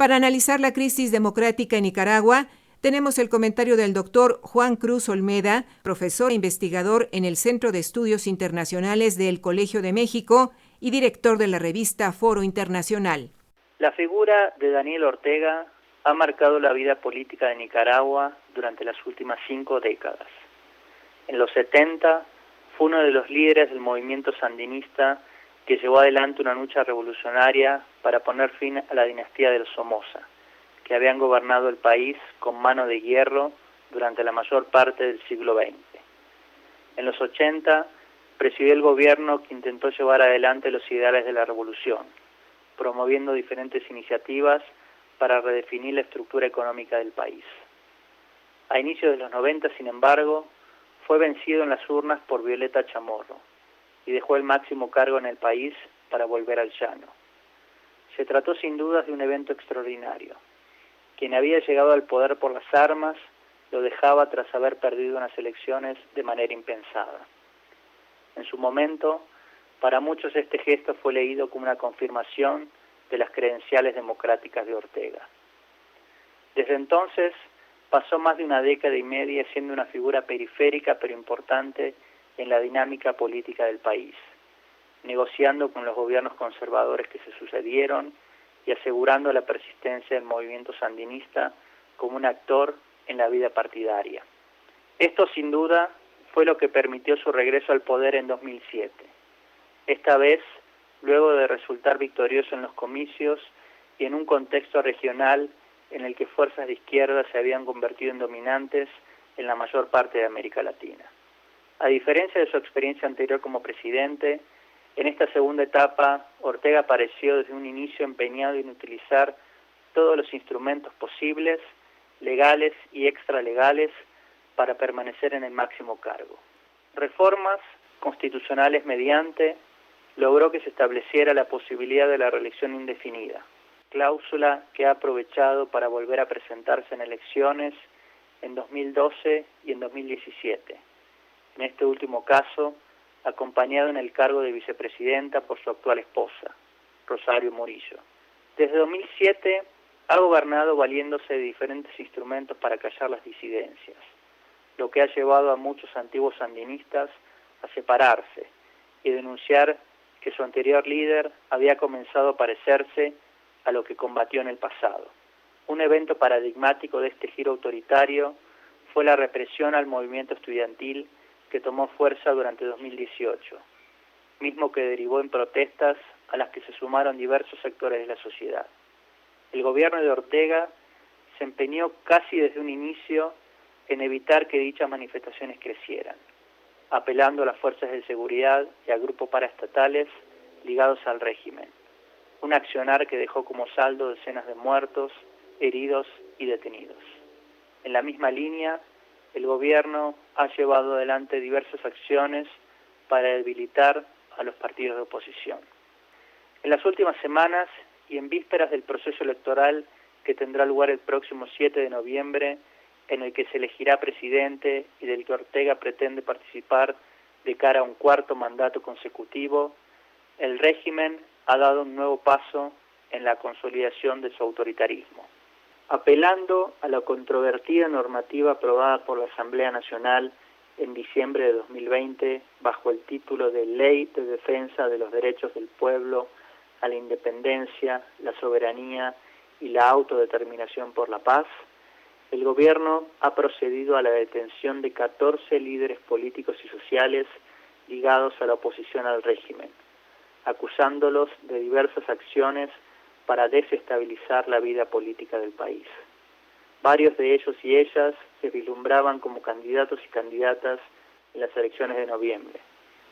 Para analizar la crisis democrática en Nicaragua, tenemos el comentario del doctor Juan Cruz Olmeda, profesor e investigador en el Centro de Estudios Internacionales del Colegio de México y director de la revista Foro Internacional. La figura de Daniel Ortega ha marcado la vida política de Nicaragua durante las últimas 5 décadas. En los 70 fue uno de los líderes del movimiento sandinista que llevó adelante una lucha revolucionaria para poner fin a la dinastía de los Somoza, que habían gobernado el país con mano de hierro durante la mayor parte del siglo XX. En los 80 presidió el gobierno que intentó llevar adelante los ideales de la revolución, promoviendo diferentes iniciativas para redefinir la estructura económica del país. A inicios de los 90, sin embargo, fue vencido en las urnas por Violeta Chamorro y dejó el máximo cargo en el país para volver al llano. Se trató sin dudas de un evento extraordinario. Quien había llegado al poder por las armas lo dejaba tras haber perdido unas elecciones de manera impensada. En su momento, para muchos este gesto fue leído como una confirmación de las credenciales democráticas de Ortega. Desde entonces, pasó más de una década y media siendo una figura periférica pero importante en la dinámica política del país, negociando con los gobiernos conservadores que se sucedieron y asegurando la persistencia del movimiento sandinista como un actor en la vida partidaria. Esto sin duda fue lo que permitió su regreso al poder en 2007. Esta vez, luego de resultar victorioso en los comicios y en un contexto regional en el que fuerzas de izquierda se habían convertido en dominantes en la mayor parte de América Latina. A diferencia de su experiencia anterior como presidente, en esta segunda etapa, Ortega apareció desde un inicio empeñado en utilizar todos los instrumentos posibles, legales y extralegales, para permanecer en el máximo cargo. Reformas constitucionales mediante, logró que se estableciera la posibilidad de la reelección indefinida, cláusula que ha aprovechado para volver a presentarse en elecciones en 2012 y en 2017. En este último caso, acompañado en el cargo de vicepresidenta por su actual esposa, Rosario Murillo. Desde 2007 ha gobernado valiéndose de diferentes instrumentos para callar las disidencias, lo que ha llevado a muchos antiguos sandinistas a separarse y denunciar que su anterior líder había comenzado a parecerse a lo que combatió en el pasado. Un evento paradigmático de este giro autoritario fue la represión al movimiento estudiantil que tomó fuerza durante 2018, mismo que derivó en protestas a las que se sumaron diversos sectores de la sociedad. El gobierno de Ortega se empeñó casi desde un inicio en evitar que dichas manifestaciones crecieran, apelando a las fuerzas de seguridad y a grupos paraestatales ligados al régimen, un accionar que dejó como saldo decenas de muertos, heridos y detenidos. En la misma línea, el gobierno ha llevado adelante diversas acciones para debilitar a los partidos de oposición. En las últimas semanas y en vísperas del proceso electoral que tendrá lugar el próximo 7 de noviembre, en el que se elegirá presidente y del que Ortega pretende participar de cara a un cuarto mandato consecutivo, el régimen ha dado un nuevo paso en la consolidación de su autoritarismo. Apelando a la controvertida normativa aprobada por la Asamblea Nacional en diciembre de 2020 bajo el título de Ley de Defensa de los Derechos del Pueblo a la Independencia, la Soberanía y la Autodeterminación por la Paz, el gobierno ha procedido a la detención de 14 líderes políticos y sociales ligados a la oposición al régimen, acusándolos de diversas acciones para desestabilizar la vida política del país. Varios de ellos y ellas se vislumbraban como candidatos y candidatas en las elecciones de noviembre,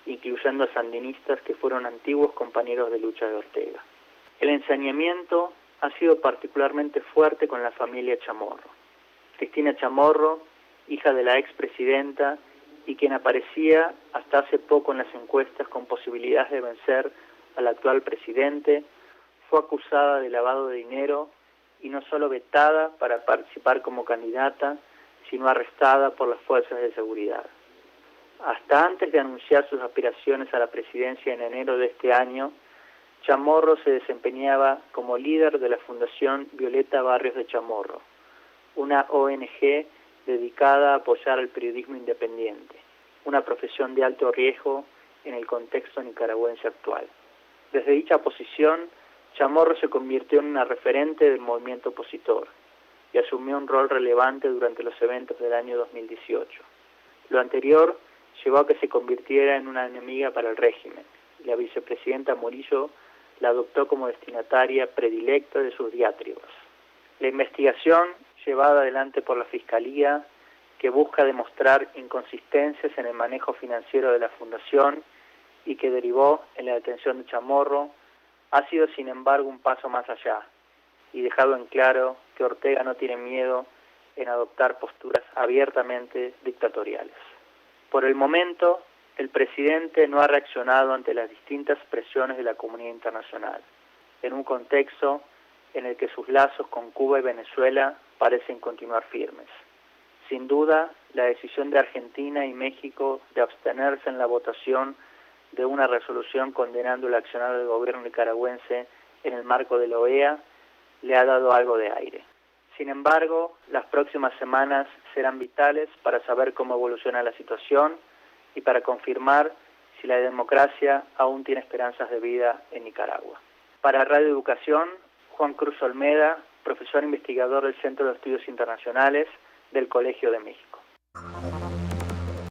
incluyendo a sandinistas que fueron antiguos compañeros de lucha de Ortega. El ensañamiento ha sido particularmente fuerte con la familia Chamorro. Cristina Chamorro, hija de la expresidenta y quien aparecía hasta hace poco en las encuestas con posibilidades de vencer al actual presidente, fue acusada de lavado de dinero y no solo vetada para participar como candidata, sino arrestada por las fuerzas de seguridad. Hasta antes de anunciar sus aspiraciones a la presidencia en enero de este año, Chamorro se desempeñaba como líder de la Fundación Violeta Barrios de Chamorro, una ONG dedicada a apoyar al periodismo independiente, una profesión de alto riesgo en el contexto nicaragüense actual. Desde dicha posición, Chamorro se convirtió en una referente del movimiento opositor y asumió un rol relevante durante los eventos del año 2018. Lo anterior llevó a que se convirtiera en una enemiga para el régimen, y la vicepresidenta Murillo la adoptó como destinataria predilecta de sus diatribas. La investigación llevada adelante por la Fiscalía, que busca demostrar inconsistencias en el manejo financiero de la Fundación y que derivó en la detención de Chamorro, ha sido sin embargo un paso más allá y dejado en claro que Ortega no tiene miedo en adoptar posturas abiertamente dictatoriales. Por el momento, el presidente no ha reaccionado ante las distintas presiones de la comunidad internacional, en un contexto en el que sus lazos con Cuba y Venezuela parecen continuar firmes. Sin duda, la decisión de Argentina y México de abstenerse en la votación de una resolución condenando el accionar del gobierno nicaragüense en el marco de la OEA le ha dado algo de aire. Sin embargo, las próximas semanas serán vitales para saber cómo evoluciona la situación y para confirmar si la democracia aún tiene esperanzas de vida en Nicaragua. Para Radio Educación, Juan Cruz Olmeda, profesor investigador del Centro de Estudios Internacionales del Colegio de México.